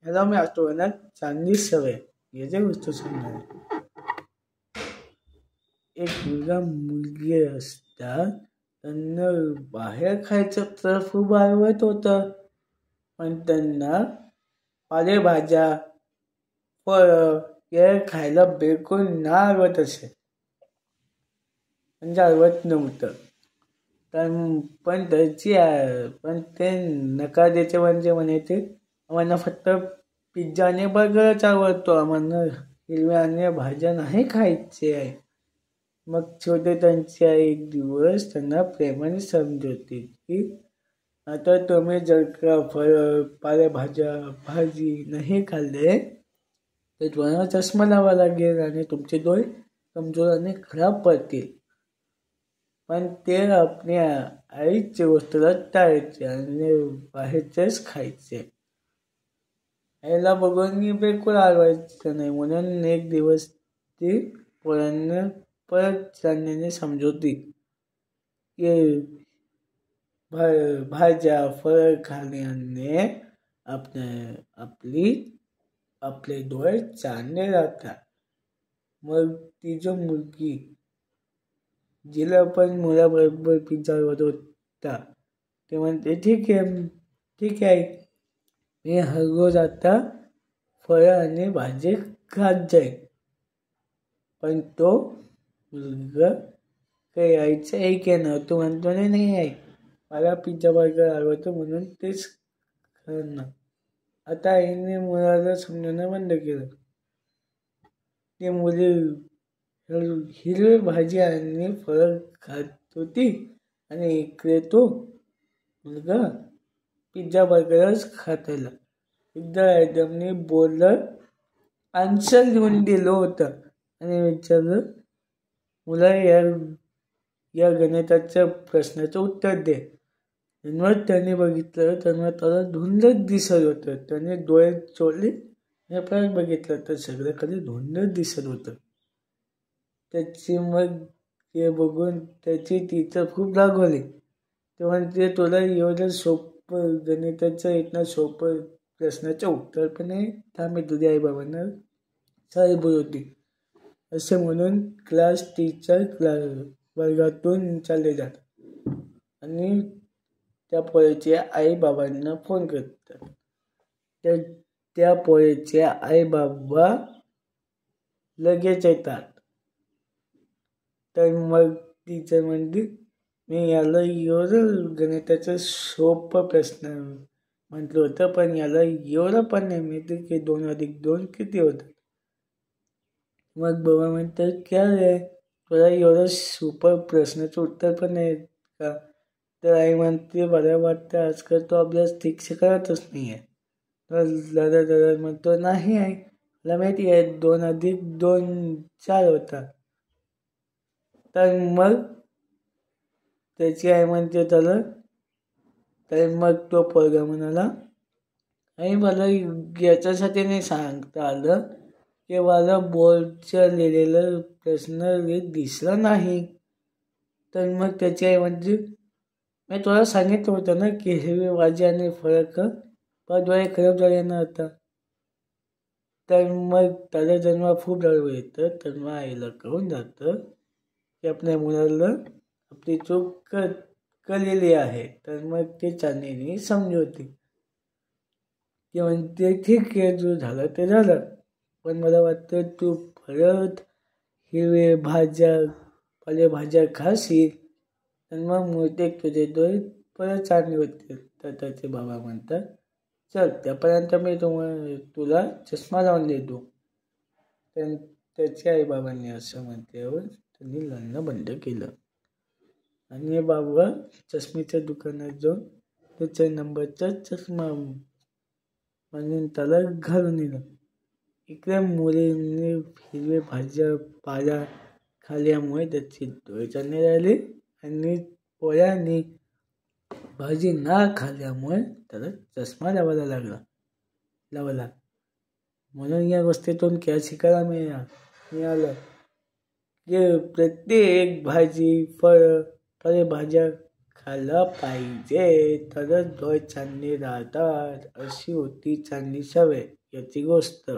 ह्याला मी आठवण्यात चांगली सवय याची गोष्ट सांगणार. एक मुलगा मुलगी असतात त्यांना बाहेर खायचं तर खूप आवडत होतं, पण त्यांना पालेभाज्या फळं हे खायला बिलकुल ना आवडत असे, म्हणजे आवडत नव्हतं. पण पण ते नकार द्यायचे म्हणजे म्हणायचे आम्हाला फक्त पिझ्झा आणि बर्गरच आवडतो, आम्हाला हिरव्या आणि भाज्या नाही खायचे आहे. मग छोटे त्यांच्या एक दिवस त्यांना प्रेमाने समजवते की आता तुम्ही जर का फळ पालेभाज्या भाजी नाही खाल्ले तर तुम्हाला चष्मा लावा लागेल आणि तुमचे डोळे कमजोर आणि खराब पडतील. पण ते आपल्या आईच्या गोष्टीला टाळायचे आणि बाहेरचेच खायचे. आईला बघून मी बिलकुल आवडायचं नाही, म्हणून एक दिवस ती पोरांना परत चांगल्याने समजवते की भाज्या फळ खाण्याने आपले डोळे चांगले राहतात. मग ती जो मुलगी जिला पण मुलाबरोबर पिझ्झा आवडत होता ते म्हणते ठीक आहे मी हररोज आता फळं आणि भाजी खात जाईल. पण तो मुलगा काही आईचं ऐकेना, तो म्हणतो नाही आई मला पिझ्झा बर्गर आवडतो म्हणून तेच खाणार. आता आईने मुलाला समजणं बंद केलं. ती मुली हिरवी भाजी आणि फळं खात होती आणि इकडे तो मुलगा पिझ्झा बर्गरच खातायला. एकदा ॲडमने बोर्डवर आन्सर लिहून दिलं होतं आणि विचारलं मुला या गणिताच्या प्रश्नाचं उत्तर दे. मग त्याने बघितलं तर त्याला धुंदच दिसत होतं. त्याने डोळे चोळले आणि परत बघितलं तर सगळ्याकडे धुंदच दिसत होतं. त्याची मग ते बघून त्याची टीचर खूप रागवली. ते म्हणते तुला एवढं सोपं गणिताचं इथनं सोपं प्रश्नाचं उत्तर पण आहे, थांबे तुझ्या आईबाबांना सारी बोलवती असे म्हणून क्लास टीचर वर्गातून चालले जातात आणि त्या पोरीच्या आईबाबांना फोन करतात. त्या पोरीचे आईबाबा लगेच येतात. तर मग टीचर म्हणते मी याला एवढं गणिताचं सोपं प्रश्न म्हटलं होतं, पण याला एवढं पण नाही माहिती की 2+2 किती होतं. मग बाबा म्हणतात क्या रे तुला एवढं सोपं प्रश्नाचं उत्तर पण नाही का. तर आई म्हणते मला वाटतं आजकाल तो अभ्यास ठीकसे करतच नाही आहे. तर दादा म्हणतो नाही आहे मला माहिती आहे 2+2 4 होता. तर मग त्याची आई म्हणते त्याला, तर मग तो पोरगा म्हणाला आई मला याच्यासाठी नाही सांगता आलं की मला बोर्डचं लिहिलेलं प्रश्न दिसला नाही. तर मग त्याची आई म्हणते मी तुला सांगितलं होतं ना की हिरवी भाजी आणि फळं खा, पण डोळे खराब झाले ना आता. तर मग त्याला जेव्हा खूप रडू येतं तेव्हा आईला कळून जातं की आपल्या मुलाला आपली चूक कळलेली आहे. तर मग ते चांदीने समजवते. ते म्हणते ठीक आहे जो झालं ते झालं, पण मला वाटतं तू परत हिरवे पालेभाज्या खाशील तर मग मोठे तुझे डोळे परत चांगले होतील. तर त्याचे बाबा म्हणतात चल त्यापर्यंत मी तुला चष्मा लावून देतो. त्याच्या आईबाबांनी असं म्हटल्यावर त्यांनी रडणं बंद केलं आणि बाबा चष्मेच्या दुकानात जाऊन त्याच्या नंबरचा चष्मा म्हणून त्याला घालून दिलं. इकडे मुलींनी हिरवे भाज्या पाल्या खाल्ल्यामुळे त्याची डोळे चांगले राहिले आणि पोळ्यांनी भाजी ना खाल्ल्यामुळे त्याला चष्मा लावायला लागला. म्हणून या गोष्टीतून काय शिकायला मिळालं की प्रत्येक भाजी फळभाज्या खाल्लं पाहिजे तरच डोळे चांगले राहतात, अशी होती चांगली सवय याची गोष्ट.